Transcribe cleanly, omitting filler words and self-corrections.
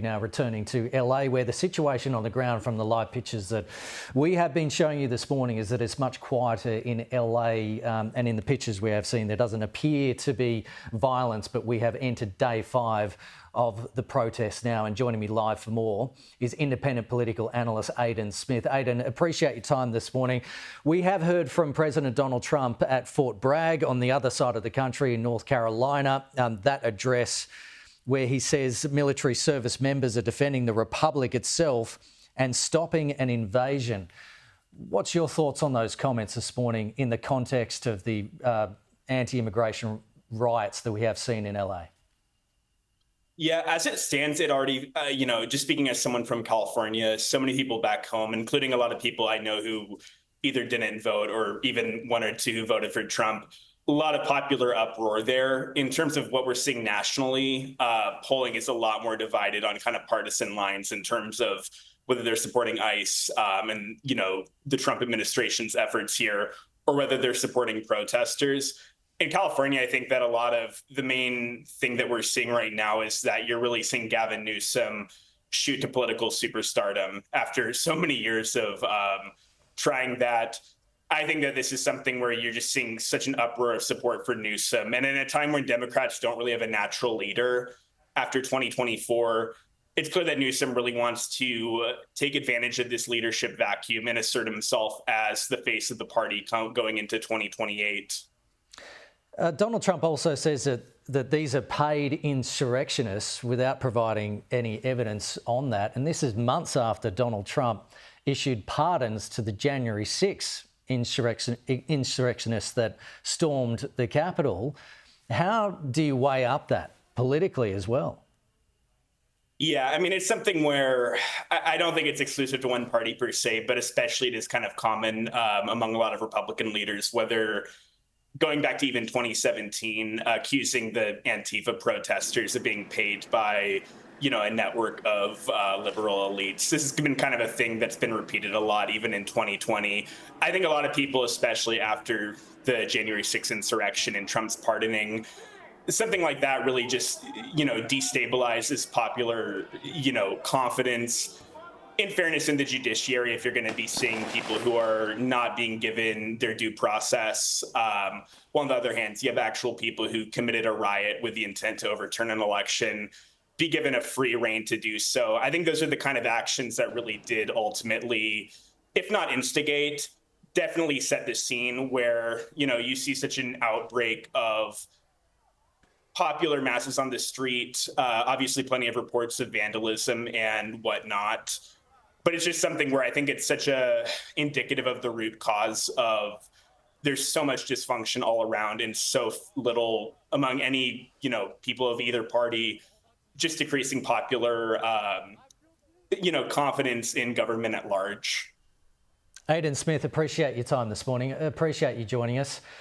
Now returning to LA, where the situation on the ground from the live pictures that we have been showing you this morning is that it's much quieter in LA, and in the pictures we have seen there doesn't appear to be violence, but we have entered day 5 of the protest now, and joining me live for more is independent political analyst Aidan Smith. Aidan, appreciate your time this morning. We have heard from President Donald Trump at Fort Bragg on the other side of the country in North Carolina, that address where he says military service members are defending the republic itself and stopping an invasion. What's your thoughts on those comments this morning in the context of the anti-immigration riots that we have seen in LA? Yeah, as it stands, it already, just speaking as someone from California, so many people back home, including a lot of people I know who either didn't vote or even one or two who voted for Trump, a lot of popular uproar there. In terms of what we're seeing nationally, polling is a lot more divided on kind of partisan lines in terms of whether they're supporting ICE and, the Trump administration's efforts here, or whether they're supporting protesters. In California, I think that a lot of the main thing that we're seeing right now is that you're really seeing Gavin Newsom shoot to political superstardom after so many years of trying that. I think that this is something where you're just seeing such an uproar of support for Newsom. And in a time when Democrats don't really have a natural leader after 2024, it's clear that Newsom really wants to take advantage of this leadership vacuum and assert himself as the face of the party going into 2028. Donald Trump also says that these are paid insurrectionists without providing any evidence on that. And this is months after Donald Trump issued pardons to the January 6th insurrectionists that stormed the Capitol. How do you weigh up that politically as well? Yeah, I mean, it's something where I don't think it's exclusive to one party per se, but especially it is kind of common among a lot of Republican leaders, whether going back to even 2017, accusing the Antifa protesters of being paid by a network of liberal elites. This has been kind of a thing that's been repeated a lot, even in 2020. I think a lot of people, especially after the January 6th insurrection and Trump's pardoning, something like that really just, destabilizes popular, confidence. In fairness, in the judiciary, if you're going to be seeing people who are not being given their due process, while on the other hand, you have actual people who committed a riot with the intent to overturn an election, be given a free rein to do so. I think those are the kind of actions that really did ultimately, if not instigate, definitely set the scene where, you see such an outbreak of popular masses on the street, obviously plenty of reports of vandalism and whatnot. But it's just something where I think it's such a indicative of the root cause of there's so much dysfunction all around and so little among any, people of either party, just decreasing popular, confidence in government at large. Aidan Smith, appreciate your time this morning. Appreciate you joining us.